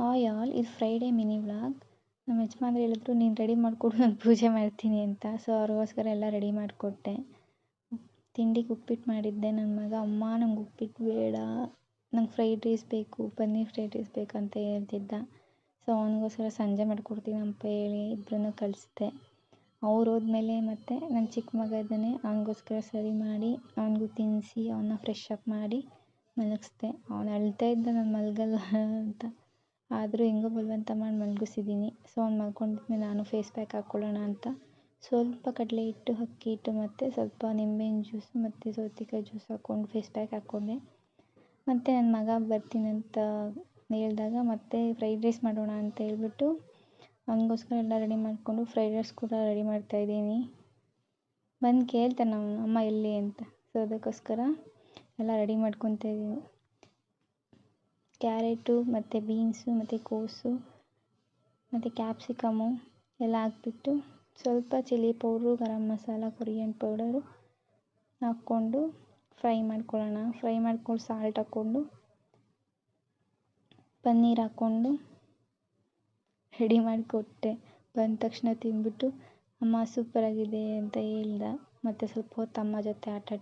Hi all, ಇದು Friday mini vlog. ನಮ್ಮ ಯಜಮಾನ್ರು ಹೇಳಿದ್ರು ನೀನು ರೆಡಿ ಮಾಡಿಕೊಡು, ನಾನು ಪೂಜೆ ಮಾಡ್ತೀನಿ ಅಂತ. ಸೊ ಅವ್ರಿಗೋಸ್ಕರ ಎಲ್ಲ ರೆಡಿ ಮಾಡಿಕೊಟ್ಟೆ. ತಿಂಡಿಗೆ ಉಪ್ಪಿಟ್ಟು ಮಾಡಿದ್ದೆ. ನನ್ನ ಮಗ ಅಮ್ಮ ನಂಗೆ ಉಪ್ಪಿಟ್ಟು ಬೇಡ, ನಂಗೆ ಫ್ರೈಡ್ ರೈಸ್ ಬೇಕು, ಪನ್ನೀರ್ ಫ್ರೈಡ್ ರೈಸ್ ಬೇಕು ಅಂತ ಹೇಳ್ತಿದ್ದ. ಸೊ ಅವನಿಗೋಸ್ಕರ ಸಂಜೆ ಮಾಡಿಕೊಡ್ತೀನಿ ಅಂತ ಹೇಳಿ ಇಬ್ಬರನ್ನು ಕಳಿಸ್ದೆ. ಅವ್ರು ಹೋದ್ಮೇಲೆ ಮತ್ತೆ ನನ್ನ ಚಿಕ್ಕ ಮಗ ಇದ್ದಾನೆ, ಅವನಿಗೋಸ್ಕರ ಸರಿ ಮಾಡಿ ಅವನಿಗೂ ತಿನ್ನಿಸಿ ಅವನ್ನ ಫ್ರೆಶ್ ಅಪ್ ಮಾಡಿ ಮಲಗಿಸ್ದೆ. ಅವನು ಅಳ್ತಾ ಇದ್ದ ನಾನು ಮಲಗಲ್ಲ ಅಂತ, ಆದರೂ ಹೆಂಗೋ ಬಲವಂತ ಮಾಡಿ ಮಲಗಿಸಿದ್ದೀನಿ. ಸೊ ಅವ್ನು ಮಲ್ಕೊಂಡಿದ್ಮೇಲೆ ನಾನು ಫೇಸ್ ಪ್ಯಾಕ್ ಹಾಕ್ಕೊಳ್ಳೋಣ ಅಂತ ಸ್ವಲ್ಪ ಕಡಲೆ ಹಿಟ್ಟು, ಅಕ್ಕಿ ಹಿಟ್ಟು ಮತ್ತು ಸ್ವಲ್ಪ ನಿಂಬೆಹಣ್ಣು ಜ್ಯೂಸು ಮತ್ತು ಸೌತೆಕಾಯಿ ಜ್ಯೂಸ್ ಹಾಕ್ಕೊಂಡು ಫೇಸ್ ಪ್ಯಾಕ್ ಹಾಕ್ಕೊಂಡೆ. ಮತ್ತು ನನ್ನ ಮಗ ಬರ್ತೀನಿ ಅಂತ ಹೇಳಿದಾಗ ಮತ್ತೆ ಫ್ರೈಡ್ ರೈಸ್ ಮಾಡೋಣ ಅಂತ ಹೇಳ್ಬಿಟ್ಟು ಅವನಿಗೋಸ್ಕರ ಎಲ್ಲ ರೆಡಿ ಮಾಡಿಕೊಂಡು ಫ್ರೈಡ್ ರೈಸ್ ಕೂಡ ರೆಡಿ ಮಾಡ್ತಾಯಿದ್ದೀನಿ. ಬಂದು ಕೇಳ್ತಾನೆ ಅವನು, ಅಮ್ಮ ಎಲ್ಲಿ ಅಂತ. ಸೊ ಅದಕ್ಕೋಸ್ಕರ ಎಲ್ಲ ರೆಡಿ ಮಾಡ್ಕೊತಾ ಇದ್ದೀನಿ. ಕ್ಯಾರೆಟು ಮತ್ತು ಬೀನ್ಸು ಮತ್ತು ಕೋಸು ಮತ್ತು ಕ್ಯಾಪ್ಸಿಕಮು ಎಲ್ಲ ಹಾಕ್ಬಿಟ್ಟು ಸ್ವಲ್ಪ chilli powder, garam masala, coriander powder ಹಾಕ್ಕೊಂಡು ಫ್ರೈ ಮಾಡ್ಕೊಳ್ಳೋಣ. ಫ್ರೈ ಮಾಡ್ಕೊಂಡು ಸಾಲ್ಟ್ ಹಾಕ್ಕೊಂಡು ಪನ್ನೀರ್ ಹಾಕ್ಕೊಂಡು ರೆಡಿ ಮಾಡಿಕೊಟ್ಟೆ. ಬಂದ ತಕ್ಷಣ ತಿಂದ್ಬಿಟ್ಟು ಅಮ್ಮ ಸೂಪರಾಗಿದೆ ಅಂತ ಹೇಳ್ದ. ಮತ್ತು ಸ್ವಲ್ಪ ಹೊತ್ತು ಅಮ್ಮ ಜೊತೆ ಆಟ